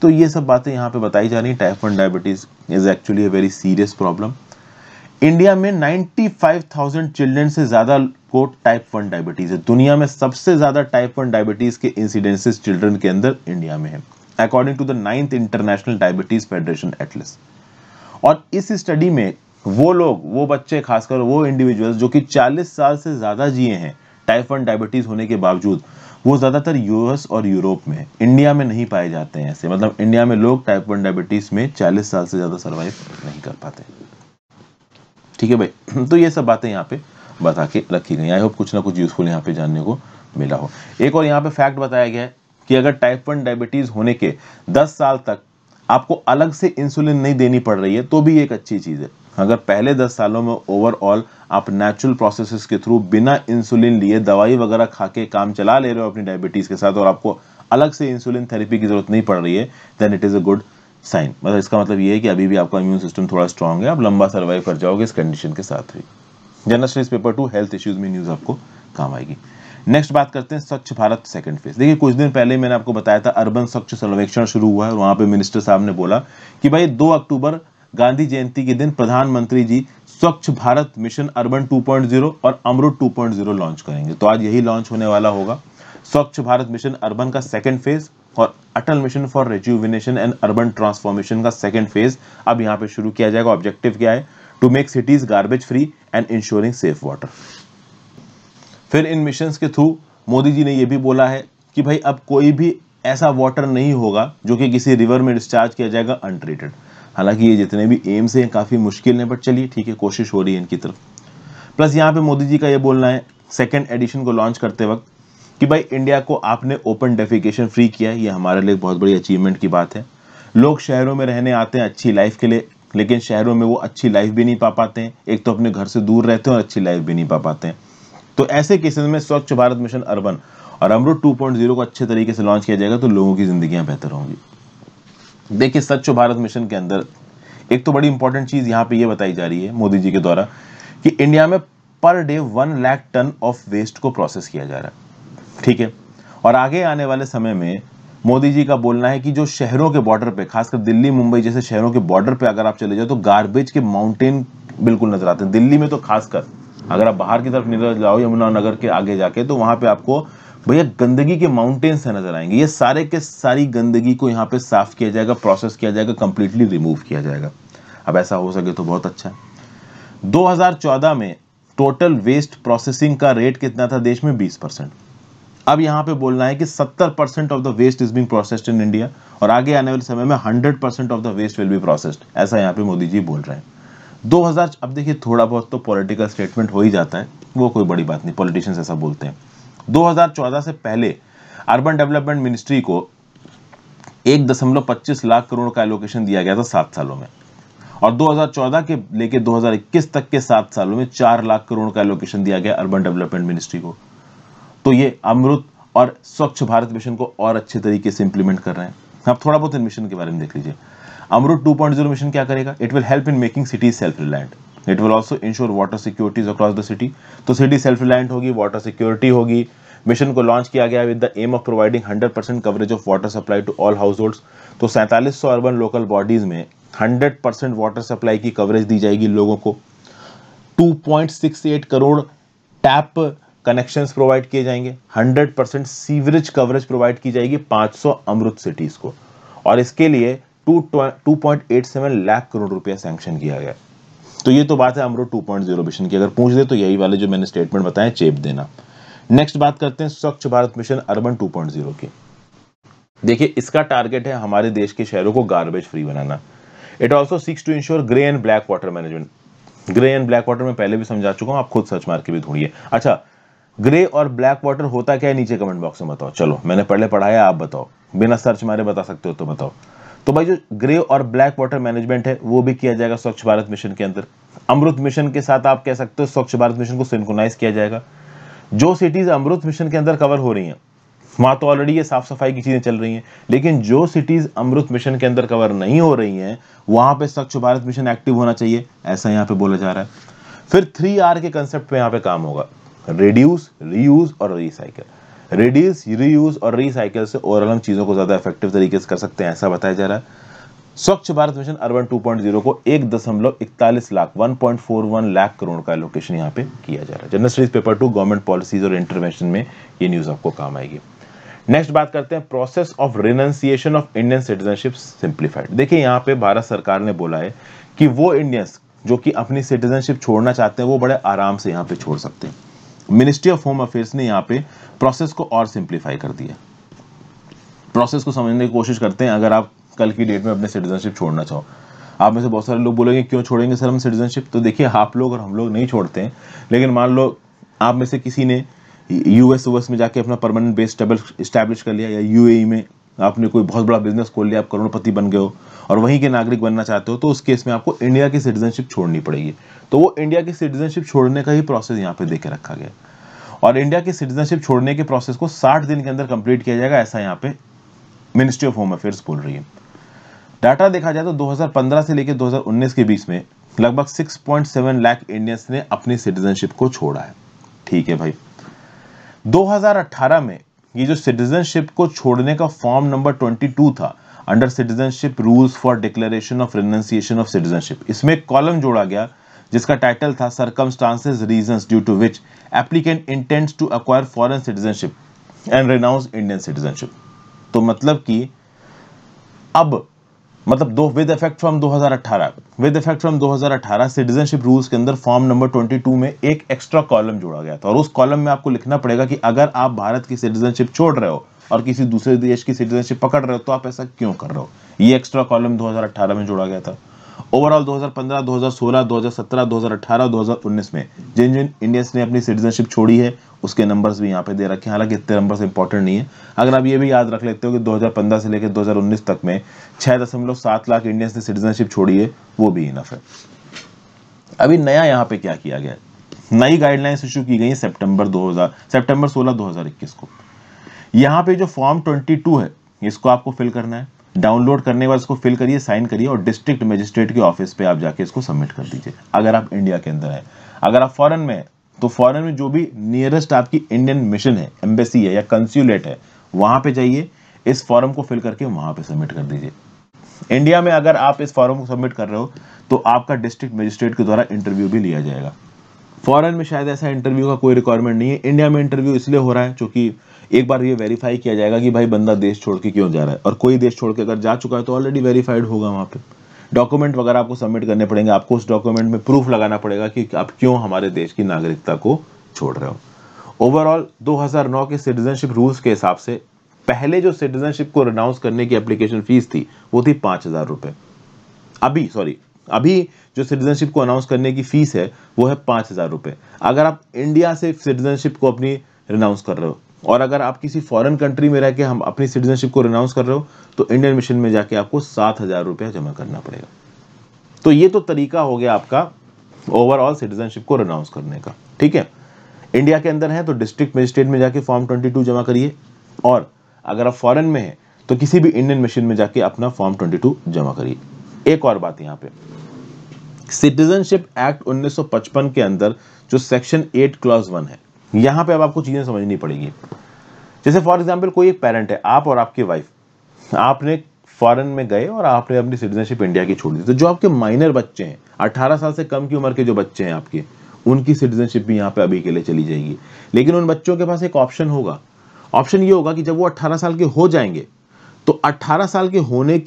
तो ये सब बातें यहाँ पे बताई जा रही है। Type 1 diabetes is actually a very serious problem. India में 95,000 चिल्ड्रन से ज्यादा को टाइप 1 डायबिटीज है। दुनिया में सबसे ज्यादा टाइप 1 डायबिटीज के इंसिडेंसेस चिल्ड्रन के अंदर इंडिया में है, according to the 9th International Diabetes Federation Atlas. और इस स्टडी में वो लोग, वो बच्चे, खासकर वो इंडिविजुअल्स जो कि 40 साल से ज्यादा जिए हैं टाइप 1 डायबिटीज होने के बावजूद, वो ज्यादातर यूएस और यूरोप में है, इंडिया में नहीं पाए जाते हैं ऐसे। मतलब इंडिया में लोग टाइप 1 डायबिटीज में 40 साल से ज्यादा सर्वाइव नहीं कर पाते। ठीक है भाई, तो ये सब बातें यहाँ पे बता के रखी गई। आई होप कुछ ना कुछ यूजफुल यहाँ पे जानने को मिला हो। एक और यहाँ पे फैक्ट बताया गया है कि अगर टाइप 1 डायबिटीज होने के 10 साल तक आपको अलग से इंसुलिन नहीं देनी पड़ रही है तो भी एक अच्छी चीज है। अगर पहले 10 सालों में ओवरऑल आप नेचुरल प्रोसेसेस के थ्रू बिना इंसुलिन लिए दवाई वगैरह खा के काम चला ले रहे हो अपनी डायबिटीज के साथ और आपको अलग से इंसुलिन थेरेपी की जरूरत नहीं पड़ रही है, then it is a good sign. मतलब इसका मतलब ये है कि अभी भी आपका इम्यून सिस्टम थोड़ा स्ट्रांग है, आप लंबा सर्वाइव कर जाओगे इस कंडीशन के साथ भी। General studies paper 2 health issues में न्यूज आपको काम आएगी। नेक्स्ट बात करते हैं स्वच्छ भारत सेकंड फेज। देखिए कुछ दिन पहले मैंने आपको बताया था अर्बन स्वच्छ सर्वेक्षण शुरू हुआ है और वहां पे मिनिस्टर साहब ने बोला कि भाई 2 अक्टूबर गांधी जयंती के दिन प्रधानमंत्री जी स्वच्छ भारत मिशन अर्बन 2.0 और अमृत 2.0 लॉन्च करेंगे। तो आज यही लॉन्च होने वाला होगा। स्वच्छ भारत मिशन अर्बन का सेकंड फेज और Atal mission for rejuvenation and urban transformation का सेकंड फेज अब यहाँ पे शुरू किया जाएगा। ऑब्जेक्टिव क्या है? To make cities garbage free and ensuring safe water. फिर इन मिशंस के थ्रू मोदी जी ने यह भी बोला है कि भाई अब कोई भी ऐसा वाटर नहीं होगा जो कि किसी रिवर में डिस्चार्ज किया जाएगा अनट्रीटेड। हालांकि ये जितने भी एम्स हैं काफी मुश्किल है, बट चलिए ठीक है, कोशिश हो रही है इनकी तरफ। प्लस यहाँ पे मोदी जी का ये बोलना है सेकेंड एडिशन को लॉन्च करते वक्त कि भाई इंडिया को आपने ओपन डेफिकेशन फ्री किया है, ये हमारे लिए बहुत बड़ी अचीवमेंट की बात है। लोग शहरों में रहने आते हैं अच्छी लाइफ के लिए, लेकिन शहरों में वो अच्छी लाइफ भी नहीं पा पाते हैं। एक तो अपने घर से दूर रहते हैं और अच्छी लाइफ भी नहीं पा पाते हैं। तो ऐसे केसेस में स्वच्छ भारत मिशन अर्बन और अमृत 2.0 को अच्छे तरीके से लॉन्च किया जाएगा तो लोगों की जिंदगियां बेहतर होंगी। देखिए स्वच्छ भारत मिशन के अंदर एक तो बड़ी इंपॉर्टेंट चीज यहाँ पे ये बताई जा रही है मोदी जी के द्वारा कि इंडिया में per day 1 lakh ton of waste को प्रोसेस किया जा रहा है, ठीक है। और आगे आने वाले समय में मोदी जी का बोलना है कि जो शहरों के बॉर्डर पे, खासकर दिल्ली मुंबई जैसे शहरों के बॉर्डर पे अगर आप चले जाओ तो गार्बेज के माउंटेन बिल्कुल नजर आते हैं। दिल्ली में तो खासकर अगर आप बाहर की तरफ निकल जाओ यमुनानगर के आगे जाके, तो वहां पे आपको भैया गंदगी के माउंटेन्स नजर आएंगे। ये सारे के सारी गंदगी को यहाँ पे साफ किया जाएगा, प्रोसेस किया जाएगा, कंप्लीटली रिमूव किया जाएगा। अब ऐसा हो सके तो बहुत अच्छा है। 2014 में टोटल वेस्ट प्रोसेसिंग का रेट कितना था देश में? 20%। अब यहाँ पे बोलना है कि 70% of the waste is being processed in India, और आगे आने वाले समय में 100% of the waste will be processed, ऐसा यहाँ पे मोदी जी बोल रहे हैं। 2000, अब देखिए थोड़ा बहुत तो पॉलिटिकल स्टेटमेंट हो ही जाता है, वो कोई बड़ी बात नहीं, पॉलिटिशियंस ऐसा बोलते हैं। 2014 से पहले अर्बन डेवलपमेंट मिनिस्ट्री को 1.25 लाख करोड़ का एलोकेशन दिया गया था 7 सालों में, और 2014 के लेके 2021 तक के 7 सालों में 4 लाख करोड़ का एलोकेशन दिया गया अर्बन डेवलपमेंट मिनिस्ट्री को। तो ये अमृत और स्वच्छ भारत मिशन को और अच्छे तरीके से इंप्लीमेंट कर रहे हैं। आप थोड़ा बहुत इन मिशन के बारे में देख लीजिए। अमृत 2.0 मिशन क्या करेगा? It will help in making cities self reliant. It will also ensure water securities across the city. तो सिटी सेल्फ रिलायंट होगी, वाटर सिक्योरिटी होगी। मिशन को लॉन्च किया गया with the aim of providing 100% coverage of water supply to all households. तो 4700 urban local bodies में 100% water supply की coverage दी जाएगी लोगों को। 2.68 करोड़ टैप कनेक्शंस प्रोवाइड किए जाएंगे। 100% सीवरेज कवरेज प्रोवाइड की जाएगी 500 अमृत सिटीज को, और इसके लिए 2.87 लाख करोड़ रुपया सैंक्शन किया गया। तो ये तो बात है अमृत 2.0 मिशन की। अगर पूछ दे तो यही वाले जो मैंने स्टेटमेंट बताए चेप देना। नेक्स्ट बात करते हैं स्वच्छ भारत मिशन अर्बन 2.0 की। देखिए इसका टारगेट है हमारे देश के शहरों को गार्बेज फ्री बनाना। It also seeks to ensure grey and black water management. Grey and black water में पहले भी समझा चुका हूं, आप खुद सर्च मार के भी ढूंढिए। अच्छा, ग्रे और ब्लैक वाटर होता क्या है नीचे कमेंट बॉक्स में बताओ। चलो मैंने पहले पढ़ाया, आप बताओ, बिना सर्च मारे बता सकते हो तो बताओ। तो भाई जो ग्रे और ब्लैक वाटर मैनेजमेंट है वो भी किया जाएगा स्वच्छ भारत मिशन के अंदर। अमृत मिशन के साथ आप कह सकते हो स्वच्छ भारत मिशन को सिंक्रोनाइज किया जाएगा। जो सिटीज अमृत मिशन के अंदर कवर हो रही हैं वहां तो ऑलरेडी ये साफ सफाई की चीजें चल रही हैं, लेकिन जो सिटीज अमृत मिशन के अंदर कवर नहीं हो रही हैं वहां पे स्वच्छ भारत मिशन एक्टिव होना चाहिए, ऐसा यहाँ पे बोला जा रहा है। फिर 3R के कंसेप्ट पे यहाँ पे काम होगा, रिड्यूस, रीयूज और रिसाइकिल। रिड्यूस, रीयूज और रिसाइकिल से ओवरऑल हम चीजों को ज्यादा इफेक्टिव तरीके से कर सकते हैं, ऐसा बताया जा रहा है। स्वच्छ भारत मिशन अर्बन 2.0 को 1.41 लाख 1.41 लाख करोड़ का एलोकेशन यहाँ पे किया जा रहा है। General studies paper 2 government policies और इंटरवेंशन में ये न्यूज आपको काम आएगी। नेक्स्ट बात करते हैं process of renunciation of Indian citizenship simplified. देखिए यहाँ पे भारत सरकार ने बोला है कि वो इंडियंस जो कि अपनी सिटीजनशिप छोड़ना चाहते हैं वो बड़े आराम से यहाँ पे छोड़ सकते हैं। मिनिस्ट्री ऑफ होम अफेयर्स ने यहाँ पे प्रोसेस को और सिंप्लीफाई कर दिया। प्रोसेस को समझने की कोशिश करते हैं। अगर आप कल की डेट में अपने सिटीजनशिप छोड़ना चाहो, आप में से बहुत सारे लोग बोलेंगे क्यों छोड़ेंगे सर हम सिटीजनशिप? तो देखिए आप लोग और हम लोग नहीं छोड़ते हैं, लेकिन मान लो आप में से किसी ने यूएस में जाके अपना परमानेंट बेस स्टैब्लिश कर लिया, या यूएई में आपने कोई बहुत बड़ा बिजनेस खोल लिया, आप करोड़पति बन गए हो और वहीं के नागरिक बनना चाहते हो, तो उस केस में आपको इंडिया की सिटीजनशिप छोड़नी पड़ेगी। तो वो इंडिया की सिटीजनशिप छोड़ने का ही प्रोसेस यहाँ पे देके रखा गया, और इंडिया की सिटीजनशिप छोड़ने के प्रोसेस को 60 दिन के अंदर कंप्लीट किया जाएगा, ऐसा यहाँ पे मिनिस्ट्री ऑफ होम अफेयर्स बोल रही है। डाटा देखा जाए तो 2015 से लेकर 2019 के बीच में लगभग 6.7 लाख इंडियंस ने अपनी सिटीजनशिप को छोड़ा है। ठीक है भाई, 2018 में ये जो सिटीजनशिप को छोड़ने का फॉर्म नंबर 22 था under citizenship rules for declaration of renunciation of citizenship, इसमें एक कॉलम जोड़ा गया जिसका टाइटल था circumstances reasons due to which applicant intends to acquire foreign citizenship and renounce Indian citizenship. तो मतलब कि अब दो with effect from 2018 citizenship rules के अंदर फॉर्म नंबर 22 में एक एक्स्ट्रा कॉलम जोड़ा गया था, और उस कॉलम में आपको लिखना पड़ेगा कि अगर आप भारत की सिटीजनशिप छोड़ रहे हो और किसी दूसरे देश की सिटीजनशिप पकड़ रहे हो तो आप ऐसा क्यों कर रहे हो। ये एक्स्ट्रा कॉलम 2018 में जोड़ा गया था। ओवरऑल 2015, 2016, 2017, 2018, 2019 में जिन जिन इंडियंस ने अपनी सिटीजनशिप छोड़ी है उसके नंबर्स भी यहाँ पे दे रखे हैं। हालांकि इतने नंबर्स इंपॉर्टेंट नहीं है, अगर आप ये भी याद रख लेते हो कि 2015 से लेकर 2019 तक में 6.7 लाख इंडियंस ने सिटीजनशिप छोड़ी है, वो भी इनफ है। अभी नया यहाँ पे क्या किया गया है, नई गाइडलाइंस इशू की गई है सितंबर 16, 2021 को। यहाँ पे जो फॉर्म 22 है इसको आपको फिल करना है, डाउनलोड करने के बाद इसको फिल करिए, साइन करिए और डिस्ट्रिक्ट मजिस्ट्रेट के ऑफिस पे आप जाके इसको सबमिट कर दीजिए अगर आप इंडिया के अंदर है। अगर आप फॉरेन में तो फॉरेन में जो भी नियरेस्ट आपकी इंडियन मिशन है, एम्बेसी है या कंस्यूलेट है, वहां पे जाइए, इस फॉर्म को फिल करके वहां पे सबमिट कर दीजिए। इंडिया में अगर आप इस फॉर्म को सबमिट कर रहे हो तो आपका डिस्ट्रिक्ट मजिस्ट्रेट के द्वारा इंटरव्यू भी लिया जाएगा। फॉरेन में शायद ऐसा इंटरव्यू का कोई रिक्वायरमेंट नहीं है। इंडिया में इंटरव्यू इसलिए हो रहा है क्योंकि एक बार ये वेरीफाई किया जाएगा कि भाई बंदा देश छोड़ के क्यों जा रहा है, और कोई देश छोड़ के अगर जा चुका है तो ऑलरेडी वेरीफाइड होगा वहां पे। डॉक्यूमेंट वगैरह आपको सबमिट करने पड़ेंगे, आपको उस डॉक्यूमेंट में प्रूफ लगाना पड़ेगा कि आप क्यों हमारे देश की नागरिकता को छोड़ रहे हो। ओवरऑल 2009 के सिटीजनशिप रूल्स के हिसाब से पहले जो सिटीजनशिप को रिनाउंस करने की एप्लीकेशन फीस थी वो थी 5,000 रुपए। अभी जो सिटीजनशिप को अनाउंस करने की फीस है वो है 5,000 रुपए। अगर आप इंडिया से सिटीजनशिप को अपनी रिनाउंस कर रहे हो और अगर आप किसी फॉरेन कंट्री में रह के हम अपनी सिटीजनशिप को रिनाउंस कर रहे हो तो इंडियन मिशन में जाके आपको 7,000 रुपया जमा करना पड़ेगा। तो ये तो तरीका हो गया आपका ओवरऑल सिटीजनशिप को रिनाउंस करने का, ठीक है। इंडिया के अंदर है तो डिस्ट्रिक्ट मजिस्ट्रेट में जाके फॉर्म 22 जमा करिए, और अगर आप फॉरेन में है तो किसी भी इंडियन मिशन में जाके अपना फॉर्म 22 जमा करिए। एक और बात यहाँ पे, सिटीजनशिप एक्ट 1955 के अंदर जो सेक्शन 8 क्लॉज 1 है, यहां पे अब आपको चीजें समझनी पड़ेगी। जैसे फॉर एग्जांपल कोई एक पेरेंट है, आप और आपकी वाइफ, आपने फॉरेन में गए और आपने अपनी सिटीजनशिप इंडिया की छोड़ दी, तो जो आपके माइनर बच्चे हैं, 18 साल से कम की उम्र के जो बच्चे हैं आपके, उनकी सिटीजनशिप भी यहाँ पे अभी के लिए चली जाएगी। लेकिन उन बच्चों के पास एक ऑप्शन होगा। ऑप्शन ये होगा कि जब वो 18 साल के हो जाएंगे तो 18 साल के होने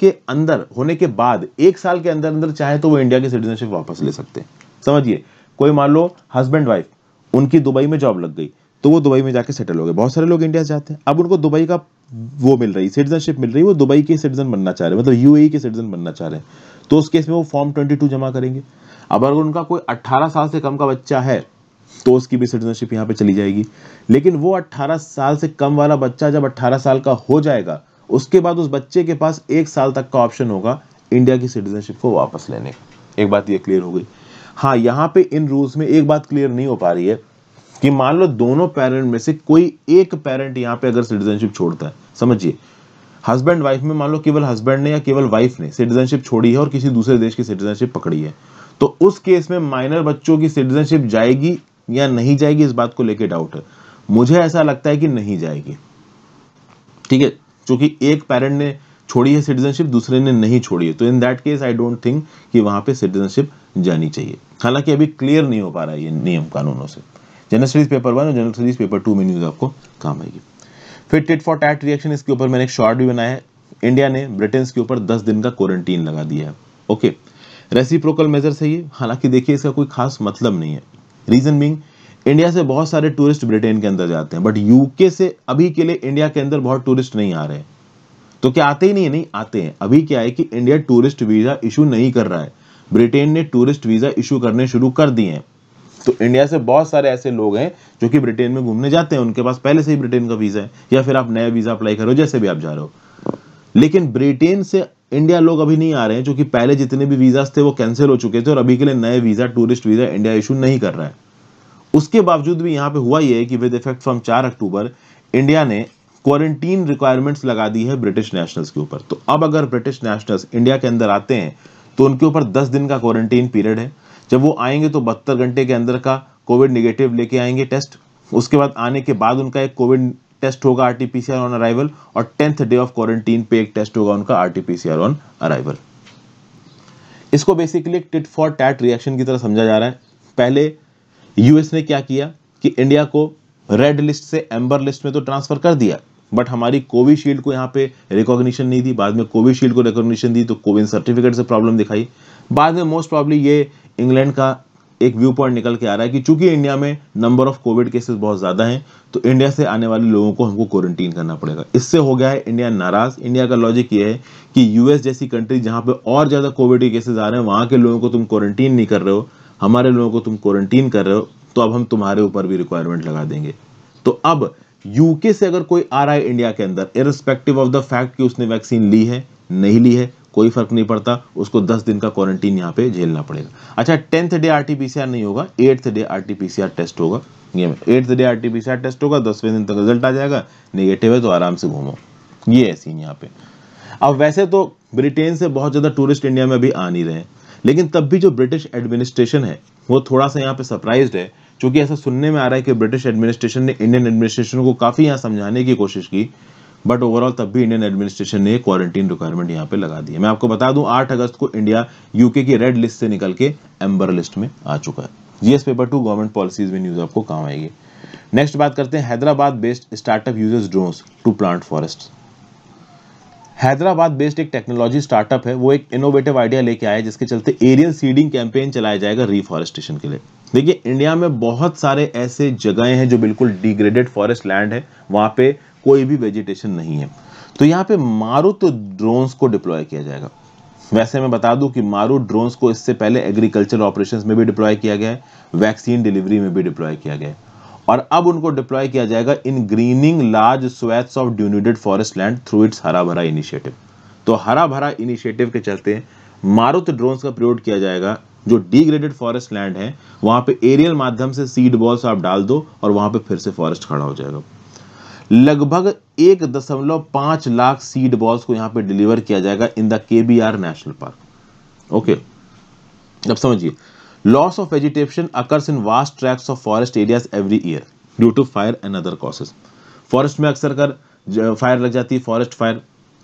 के बाद 1 साल के अंदर अंदर चाहे तो वो इंडिया की सिटीजनशिप वापस ले सकते हैं। समझिए, कोई मान लो हस्बैंड वाइफ, उनकी दुबई में जॉब लग गई तो वो दुबई में जाके सेटल हो गए। बहुत सारे लोग इंडिया से जाते हैं, अब उनको दुबई का वो मिल रही सिटीजनशिप मिल रही है, वो दुबई के सिटीजन बनना चाह रहे हैं, मतलब यूएई के सिटीजन बनना चाह रहे हैं, तो उस केस में वो फॉर्म 22 जमा करेंगे। अब अगर उनका कोई 18 साल से कम का बच्चा है तो उसकी भी सिटीजनशिप यहाँ पे चली जाएगी। लेकिन वो 18 साल से कम वाला बच्चा जब 18 साल का हो जाएगा, उसके बाद उस बच्चे के पास 1 साल तक का ऑप्शन होगा इंडिया की सिटीजनशिप को वापस लेने का। एक बात ये क्लियर हो गई। हाँ, यहाँ पे इन रूल्स में एक बात क्लियर नहीं हो पा रही है कि मान लो दोनों पेरेंट में से कोई एक पेरेंट यहाँ पे अगर सिटीजनशिप छोड़ता है, समझिए हस्बैंड वाइफ में मान लो केवल हस्बैंड ने या केवल वाइफ ने सिटीजनशिप छोड़ी है और किसी दूसरे देश की सिटीजनशिप पकड़ी है, तो उस केस में माइनर बच्चों की सिटीजनशिप जाएगी या नहीं जाएगी, इस बात को लेकर डाउट है। मुझे ऐसा लगता है कि नहीं जाएगी, ठीक है, क्योंकि एक पेरेंट ने छोड़ी है सिटीजनशिप, दूसरे ने नहीं छोड़ी है, तो in that case I don't think कि वहां पे सिटीजनशिप जानी चाहिए। हालांकि अभी क्लियर नहीं हो पा रहा है ये नियम कानूनों से। जनरल स्टडीज पेपर 1 और जनरल स्टडीज पेपर 2 में न्यूज आपको काम आएगी। फिर टिट फॉर टैट रिएक्शन, इसके ऊपर मैंने एक शॉर्ट भी बनाया है। इंडिया ने ब्रिटेन के ऊपर 10 दिन का क्वारंटीन लगा दिया है। ओके, रेसिप्रोकल मेजर्स है ये। हालांकि देखिए इसका कोई खास मतलब नहीं है। रीजन बीइंग, इंडिया से बहुत सारे टूरिस्ट ब्रिटेन के अंदर जाते हैं, बट यूके से अभी के लिए इंडिया के अंदर बहुत टूरिस्ट नहीं आ रहे हैं। तो क्या आते ही नहीं है? नहीं आते हैं। अभी क्या है कि इंडिया टूरिस्ट वीजा इशू नहीं कर रहा है, ब्रिटेन ने टूरिस्ट वीजा इशू करने शुरू कर दिए हैं। तो इंडिया से बहुत सारे ऐसे लोग हैं जो कि ब्रिटेन में घूमने जाते हैं, उनके पास पहले से ही ब्रिटेन का वीजा है, या फिर आप नया वीजा अप्लाई करो, जैसे भी आप जा रहे हो। लेकिन ब्रिटेन से इंडिया लोग अभी नहीं आ रहे हैं, क्योंकि पहले जितने भी वीजास थे वो कैंसिल हो चुके थे और अभी के लिए नए visa, tourist visa India issue नहीं कर रहा है। उसके बावजूद भी यहाँ पे हुआ ये है कि with effect from 4 October India ने क्वारंटीन रिक्वायरमेंट्स लगा दी है ब्रिटिश नेशनल्स के ऊपर। तो अब अगर ब्रिटिश नेशनल्स इंडिया के अंदर आते हैं तो उनके ऊपर 10 दिन का क्वारंटीन पीरियड है। जब वो आएंगे तो 72 घंटे के अंदर का कोविड निगेटिव लेके आएंगे टेस्ट। उसके बाद आने के बाद उनका एक कोविड टेस्ट होगा आरटीपीसीआर ऑन अराइवल, और 10th डे ऑफ क्वारंटीन पे एक टेस्ट होगा उनका आरटीपीसीआर ऑन अराइवल। इसको बेसिकली एक टिट फॉर टैट रिएक्शन की तरह समझा जा रहा है। पहले यूएस ने क्या किया कि इंडिया को रेड लिस्ट से एम्बर लिस्ट में तो ट्रांसफर कर दिया, बट हमारी कोविशील्ड को यहाँ पे रिकॉग्निशन नहीं दी। बाद में कोविशील्ड को रिकॉग्निशन दी तो कोविन सर्टिफिकेट से प्रॉब्लम दिखाई। बाद में मोस्ट प्रॉब्ली ये इंग्लैंड का एक व्यू पॉइंट निकल के आ रहा है कि चूंकि इंडिया में नंबर ऑफ कोविड केसेस बहुत ज्यादा हैं, तो इंडिया से आने वाले लोगों को हमको क्वारंटीन करना पड़ेगा। इससे हो गया है इंडिया नाराज। इंडिया का लॉजिक ये है कि यूएस जैसी कंट्री जहां पे और ज्यादा कोविड के केसेस आ रहे हैं, वहां के लोगों को तुम क्वारंटीन नहीं कर रहे हो, हमारे लोगों को तुम क्वारंटीन कर रहे हो, तो अब हम तुम्हारे ऊपर भी रिक्वायरमेंट लगा देंगे। तो अब यूके से अगर कोई आ रहा है इंडिया के अंदर, इररिस्पेक्टिव ऑफ द फैक्ट कि उसने वैक्सीन ली है नहीं ली है, कोई फर्क नहीं पड़ता, उसको 10 दिन का क्वारंटीन यहाँ पे झेलना पड़ेगा। अच्छा, 10th डे आरटीपीसीआर नहीं होगा, 8th डे आरटीपीसीआर टेस्ट होगा। ये 8th डे आरटीपीसीआर टेस्ट होगा, 10वें दिन तक रिजल्ट आ जाएगा, नेगेटिव है तो आराम से घूमो। ये है सीन यहाँ पे। अब वैसे तो ब्रिटेन से बहुत ज्यादा टूरिस्ट इंडिया में अभी आ नहीं रहे हैं, लेकिन तब भी जो ब्रिटिश एडमिनिस्ट्रेशन है वो थोड़ा सा यहाँ पे सरप्राइज्ड है, क्योंकि ऐसा सुनने में आ रहा है कि ब्रिटिश एडमिनिस्ट्रेशन ने इंडियन एडमिनिस्ट्रेशन को काफ़ी यहाँ समझाने की कोशिश की, बट ओवरऑल तब भी इंडियन एडमिनिस्ट्रेशन ने क्वारंटीन रिक्वायरमेंट यहाँ पे लगा दी है। मैं आपको बता दूं 8 अगस्त को इंडिया यूके की रेड लिस्ट से निकल के एम्बर लिस्ट में आ चुका है। जीएस पेपर 2 गवर्नमेंट पॉलिसीज में न्यूज़ आपको काम आएगी। नेक्स्ट बात करते हैं, Hyderabad based startup uses drones to plant forest. Hyderabad based एक टेक्नोलॉजी स्टार्टअप है, वो एक इनोवेटिव आइडिया लेके आया जिसके चलते एरियल सीडिंग कैंपेन चलाया जाएगा रीफॉरेस्टेशन के लिए। देखिए इंडिया में बहुत सारे ऐसे जगहें हैं जो बिल्कुल डिग्रेडेड फॉरेस्ट लैंड है, वहां पे कोई भी वेजिटेशन नहीं है, तो यहाँ पे मारुत ड्रोन्स को डिप्लॉय किया जाएगा। वैसे मैं बता दूं कि मारुत ड्रोन्स को इससे पहले एग्रीकल्चर ऑपरेशंस में भी डिप्लॉय किया गया है, वैक्सीन डिलीवरी में भी डिप्लॉय किया गया है, और अब उनको डिप्लॉय किया जाएगा in greening large swathes of denuded forest land through its Hara Bhara initiative. तो हरा भरा इनिशिएटिव के चलते मारुत ड्रोन्स का प्रयोग किया जाएगा, जो डिग्रेडेड फॉरेस्ट लैंड है वहां पे एरियल माध्यम से सीड बॉल्स आप डाल दो और वहां पे फिर से फॉरेस्ट खड़ा हो जाएगा। लगभग 1.5 लाख सीड बॉल्स को यहां पे डिलीवर किया जाएगा in the KBR national park. Okay, अब समझिए, loss of vegetation occurs in vast tracts of forest areas every year due to fire and other causes. Forest में अक्सर कर फायर लग जाती है, फॉरेस्ट फायर,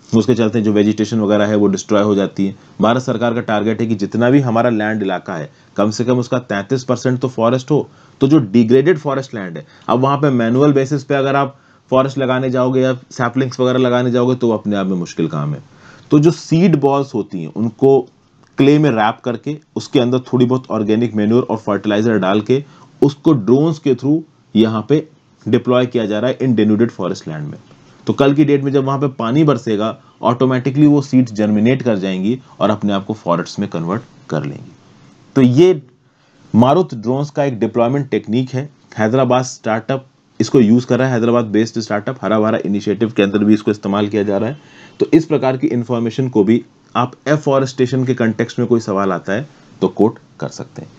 उसके चलते जो वेजिटेशन वगैरह है वो डिस्ट्रॉय हो जाती है। भारत सरकार का टारगेट है कि जितना भी हमारा लैंड इलाका है कम से कम उसका 33% तो फॉरेस्ट हो। तो जो डिग्रेडेड फॉरेस्ट लैंड है, अब वहां पे मैनुअल बेसिस पे अगर आप फॉरेस्ट लगाने जाओगे या सैपलिंग्स वगैरह लगाने जाओगे तो अपने आप में मुश्किल काम है। तो जो सीड बॉल्स होती हैं उनको क्ले में रैप करके उसके अंदर थोड़ी बहुत ऑर्गेनिक मैन्योर और फर्टिलाइजर डाल के उसको ड्रोन्स के थ्रू यहाँ पे डिप्लॉय किया जा रहा है इन डेन्यूडेड फॉरेस्ट लैंड में। तो कल की डेट में जब वहां पे पानी बरसेगा ऑटोमेटिकली वो सीड्स जर्मिनेट कर जाएंगी और अपने आप को फॉरेस्ट में कन्वर्ट कर लेंगी। तो ये मारुत ड्रोन्स का एक डिप्लॉयमेंट टेक्निक है। हैदराबाद स्टार्टअप इसको यूज कर रहा है, हैदराबाद बेस्ड स्टार्टअप हरा भरा इनिशिएटिव के अंदर भी इसको इस्तेमाल किया जा रहा है। तो इस प्रकार की इंफॉर्मेशन को भी आप एफॉरेस्टेशन के कंटेक्स्ट में कोई सवाल आता है तो कोट कर सकते हैं।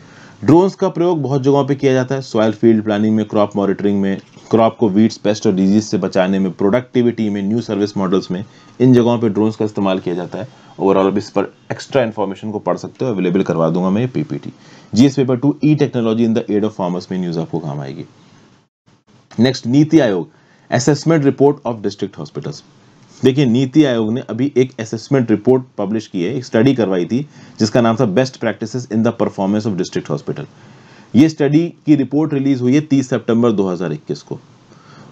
ड्रोन्स का प्रयोग बहुत जगहों पे किया जाता है, सॉइल फील्ड प्लानिंग में, क्रॉप मॉनिटरिंग में, क्रॉप को वीड्स, पेस्ट और डिजीज से बचाने में, प्रोडक्टिविटी में, न्यू सर्विस मॉडल्स में, इन जगहों पे ड्रोन्स का इस्तेमाल किया जाता है। ओवरऑल अब इस पर एक्स्ट्रा इन्फॉर्मेशन को पढ़ सकते हो, अवेलेबल करवा दूंगा मैं ये PPT. GS paper 2 e technology in the aid of farmers में न्यूज आपको काम आएगी। Next, NITI Aayog assessment report of district hospitals. देखिए नीति आयोग ने अभी एक असेसमेंट रिपोर्ट पब्लिश की है, एक स्टडी करवाई थी जिसका नाम था best practices in the performance of district hospital. ये स्टडी की रिपोर्ट रिलीज हुई है 30 सितंबर 2021 को,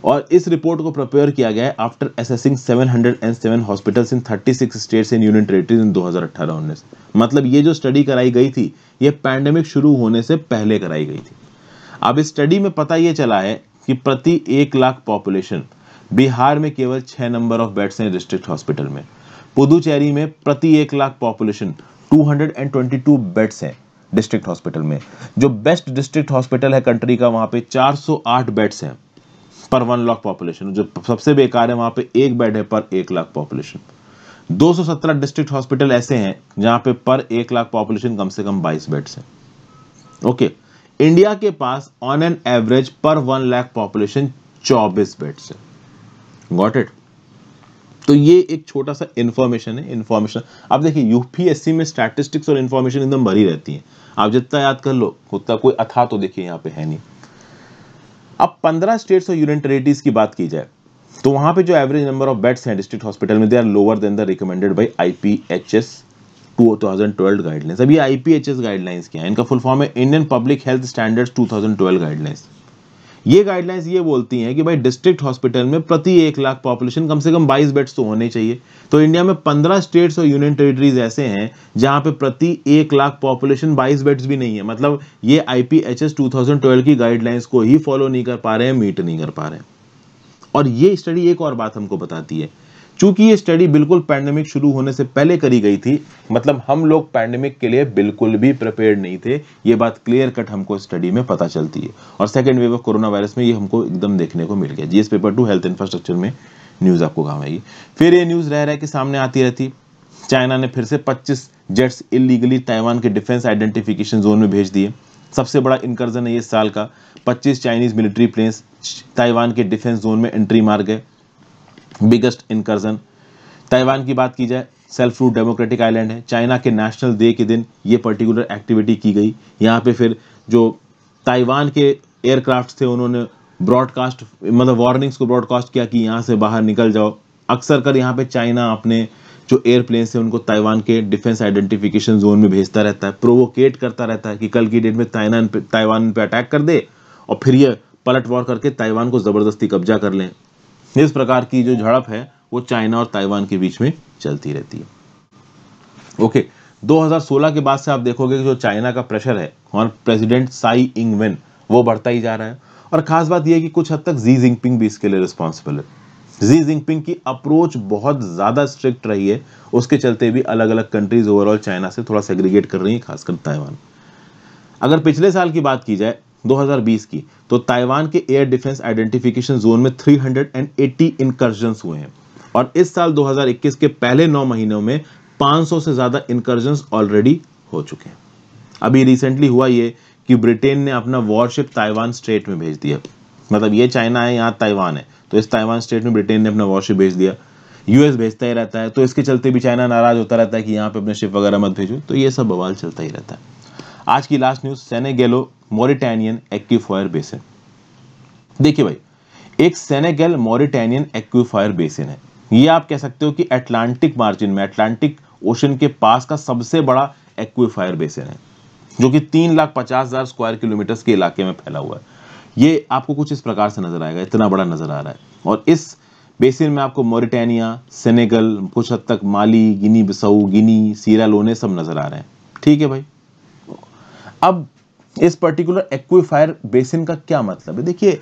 और इस रिपोर्ट को प्रिपेयर किया गया है after assessing 707 hospitals in 36 states and union territories in 2018-19। मतलब ये जो स्टडी कराई गई थी ये पैंडेमिक शुरू होने से पहले कराई गई थी। अब इस स्टडी में पता ये चला है कि प्रति 1 लाख पॉपुलेशन बिहार में केवल 6 नंबर ऑफ बेड्स हैं डिस्ट्रिक्ट हॉस्पिटल में। पुदुचेरी में प्रति 1 लाख पॉपुलेशन 222 बेड्स हैं डिस्ट्रिक्ट हॉस्पिटल में। जो बेस्ट डिस्ट्रिक्ट हॉस्पिटल है कंट्री का वहां पे 408 बेड्स हैं पर 1 लाख पॉपुलेशन। जो सबसे बेकार है वहां पे 1 बेड है पर 1 लाख पॉपुलेशन। 217 डिस्ट्रिक्ट हॉस्पिटल ऐसे हैं जहां पे पर 1 लाख पॉपुलेशन कम से कम 22 बेड्स हैं। ओके, इंडिया के पास ऑन एन एवरेज पर 1 लाख पॉपुलेशन 24 बेड्स है। Got it? तो ये एक छोटा सा इंफॉर्मेशन है। इंफॉर्मेशन अब देखिए यूपीएससी में स्टैटिस्टिक्स और इंफॉर्मेशन एकदम भरी रहती है, आप जितना याद कर लो उतना कोई अथा तो देखिए यहाँ पे है नहीं। अब 15 स्टेट्स और यूनियन टेरिटरीज की बात की जाए तो वहां पे जो एवरेज नंबर ऑफ बेड्स हैं डिस्ट्रिक्ट हॉस्पिटल में they are lower than the recommended by IPHS 2012 guidelines. अब ये आईपीएचएस गाइडलाइंस क्या है? इनका फुल फॉर्म है Indian public health standards 2012 guidelines. ये गाइडलाइंस ये बोलती हैं कि भाई डिस्ट्रिक्ट हॉस्पिटल में प्रति 1 लाख पॉपुलेशन कम से कम 22 बेड्स तो होने चाहिए। तो इंडिया में 15 स्टेट्स और यूनियन टेरिटरीज ऐसे हैं जहां पे प्रति 1 लाख पॉपुलेशन 22 बेड्स भी नहीं है। मतलब ये आईपीएचएस 2012 की गाइडलाइंस को ही फॉलो नहीं कर पा रहे हैं, मीट नहीं कर पा रहे हैं। और ये स्टडी एक और बात हमको बताती है, चूंकि ये स्टडी बिल्कुल पैंडेमिक शुरू होने से पहले करी गई थी, मतलब हम लोग पैंडेमिक के लिए बिल्कुल भी प्रिपेयर्ड नहीं थे। ये बात क्लियर कट हमको स्टडी में पता चलती है। और second wave of corona virus में ये हमको एकदम देखने को मिल गया। जीएस पेपर 2 हेल्थ इंफ्रास्ट्रक्चर में न्यूज आपको काम आएगी। फिर ये न्यूज रह के सामने आती रहती, चाइना ने फिर से 25 जेट्स इलीगली ताइवान के डिफेंस आइडेंटिफिकेशन जोन में भेज दिए। सबसे बड़ा इनकर्जन है ये साल का। 25 चाइनीज मिलिट्री प्लेन्स ताइवान के डिफेंस जोन में एंट्री मार गए। Biggest incursion. ताइवान की बात की जाए, सेल्फ रूल्ड डेमोक्रेटिक आइलैंड है। चाइना के नेशनल डे के दिन ये पर्टिकुलर एक्टिविटी की गई। यहाँ पे फिर जो ताइवान के एयरक्राफ्ट थे उन्होंने ब्रॉडकास्ट मतलब वार्निंग्स को ब्रॉडकास्ट किया कि यहाँ से बाहर निकल जाओ। अक्सर कर यहाँ पे चाइना अपने जो एयरप्लेन है उनको ताइवान के डिफेंस आइडेंटिफिकेशन जोन में भेजता रहता है, प्रोवोकेट करता रहता है कि कल की डेट में ताइवान पे अटैक कर दे और फिर ये पलटवार करके ताइवान को जबरदस्ती कब्जा कर लें। इस प्रकार की जो झड़प है वो चाइना और ताइवान के बीच में चलती रहती है। ओके, 2016 के बाद से आप देखोगे कि जो चाइना का प्रेशर है और प्रेसिडेंट साई इंग वेन वो बढ़ता ही जा रहा है। और खास बात यह है कि कुछ हद तक जी जिनपिंग भी इसके लिए रिस्पॉन्सिबल है। जी जिनपिंग की अप्रोच बहुत ज्यादा स्ट्रिक्ट रही है, उसके चलते भी अलग अलग कंट्रीज ओवरऑल चाइना से थोड़ा सेग्रीगेट कर रही हैं, खासकर ताइवान। अगर पिछले साल की बात की जाए 2020 की, तो ताइवान के एयर डिफेंस आइडेंटिफिकेशन जोन में 380 इनकर्जन्स हुए हैं और इस साल 2021 के पहले 9 महीनों में 500 से ज्यादा इनकर्जन्स ऑलरेडी हो चुके हैं। अभी रिसेंटली हुआ ये कि ब्रिटेन ने अपना वॉरशिप ताइवान स्ट्रेट में भेज दिया। मतलब ये चाइना है, यहाँ ताइवान है, तो इस ताइवान स्ट्रेट में ब्रिटेन ने अपना वॉरशिप भेज दिया। यूएस भेजता ही रहता है, तो इसके चलते भी चाइना नाराज होता रहता है कि यहाँ पे अपने शिप वगैरह मत भेजो। तो ये सब बवाल चलता ही रहता है। आज की लास्ट न्यूज, सेनेगेलो मॉरिटानियन एक्वीफायर बेसिन। देखिए भाई, एक सेनेगल मॉरिटानियन एक्वीफायर बेसिन है। ये आप कह सकते हो कि अटलांटिक मार्जिन में, अटलांटिक ओशन के पास का सबसे बड़ा एक्वीफायर बेसिन है, जो कि 3,50,000 स्क्वायर किलोमीटर के इलाके में फैला हुआ है। ये आपको कुछ इस प्रकार से नजर आएगा, इतना बड़ा नजर आ रहा है। और इस बेसिन में आपको मॉरिटानिया, सेनेगल, कुछ हद तक माली, गिनी बिसाऊ, गिनी, सीरा लोने सब नजर आ रहे हैं। ठीक है भाई, अब इस पर्टिकुलर एक्वीफायर बेसिन का क्या मतलब है? देखिए,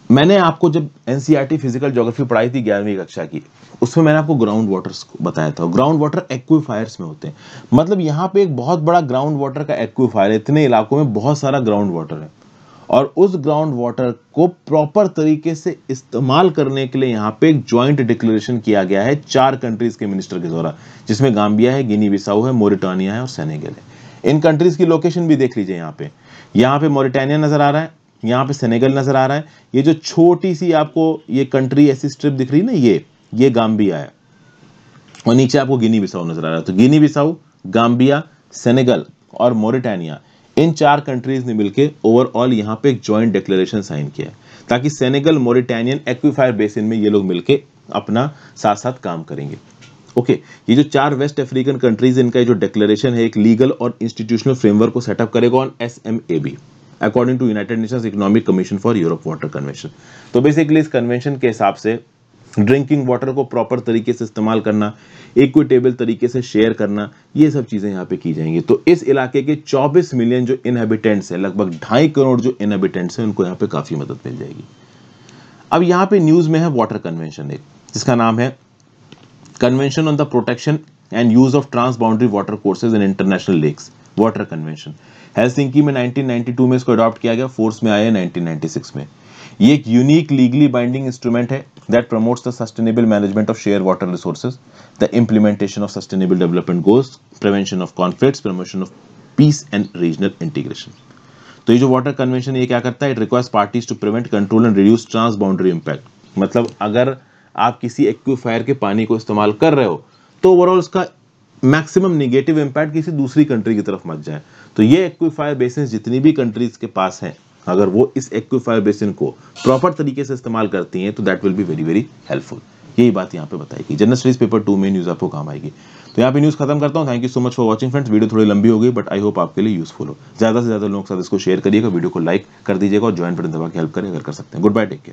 मैंने आपको जब एनसीईआरटी फिजिकल ज्योग्राफी पढ़ाई थी 11वीं कक्षा की, उसमें मैंने आपको ग्राउंड वाटर्स बताया था। ग्राउंड वाटर एक्वीफायर्स में होते हैं, मतलब यहाँ पे एक बहुत बड़ा ग्राउंड वाटर का एक्वीफायर है। इतने इलाकों में बहुत सारा ग्राउंड वाटर है और उस ग्राउंड वाटर को प्रॉपर तरीके से इस्तेमाल करने के लिए यहाँ पे एक ज्वाइंट डिक्लेरेशन किया गया है 4 कंट्रीज के मिनिस्टर के द्वारा, जिसमें गाम्बिया है, गिनी बिसाऊ है, मॉरिटानिया है और सेनेगल है। इन कंट्रीज की लोकेशन भी देख लीजिए। यहाँ पे मॉरिटानिया नजर आ रहा है, यहाँ पे सेनेगल नजर आ रहा है। ये जो छोटी सी आपको ये कंट्री ऐसी स्ट्रिप दिख रही है ना, ये गाम्बिया है और नीचे आपको गिनी बिसाऊ नजर आ रहा है। तो गिनी बिसाऊ, गाम्बिया, सेनेगल और मॉरिटानिया, इन 4 कंट्रीज ने मिलकर ओवरऑल यहाँ पे एक ज्वाइंट डिक्लेरेशन साइन किया है, ताकि सेनेगल मॉरिटानियन एक्वीफायर बेसिन में ये लोग मिलकर अपना साथ साथ काम करेंगे। ओके, ये जो 4 वेस्ट अफ्रीकन कंट्रीज, इनका जो डिक्लेरेशन है एक लीगल और इंस्टीट्यूशनल फ्रेमवर्क को सेटअप करेगा on SMAB according to United Nations Economic Commission for Europe water convention. तो बेसिकली इस कन्वेंशन के हिसाब से ड्रिंकिंग वाटर को प्रॉपर तरीके से इस्तेमाल करना, इक्विटेबल तरीके से शेयर करना, ये सब चीजें यहाँ पे की जाएंगी। तो इस इलाके के 24 मिलियन जो इनहेबिटेंट्स है, लगभग 2.5 करोड़ जो इनहेबिटेंट्स हैं, उनको यहाँ पे काफी मदद मिल जाएगी। अब यहाँ पे न्यूज में है वाटर कन्वेंशन एक, जिसका नाम है convention on the protection and use of trans boundary water courses in international lakes, water convention. Helsinki में 1992 में इसको अडॉप्ट किया गया, फोर्स में आया 1996 में। ये एक यूनिक लीगली बाइंडिंग इंस्ट्रूमेंट है that promotes the sustainable management of share water resources, the implementation of sustainable development goals, prevention of conflicts, promotion of peace and regional integration. तो ये जो वाटर कन्वेंशन ये क्या करता है? It requires parties to prevent, control and reduce trans boundary impact. मतलब अगर आप किसी एक्वीफायर के पानी को इस्तेमाल कर रहे हो तो ओवरऑल उसका मैक्सिमम नेगेटिव इंपैक्ट किसी दूसरी कंट्री की तरफ मत जाए। तो ये एक्वीफायर बेसिन जितनी भी कंट्रीज के पास हैं, अगर वो इस एक्वीफायर बेसिन को प्रॉपर तरीके से इस्तेमाल करती हैं तो that will be very very helpful. यही बात यहाँ पे बताएगी। जनरल स्टडीज पेपर 2 में न्यूज आपको काम आएगी। तो यहाँ पे न्यूज खत्म करता हूँ। Thank you so much for watching friends. Video थोड़ी लंबी हो गई बट आई होप आपके लिए यूजफुल हो। ज्यादा से ज्यादा लोगों के साथ इसको शेयर करिएगा, वीडियो को लाइक कर दीजिएगा और ज्वाइन बटन दबा के हेल्प करें अगर कर सकते हैं। Goodbye, take care.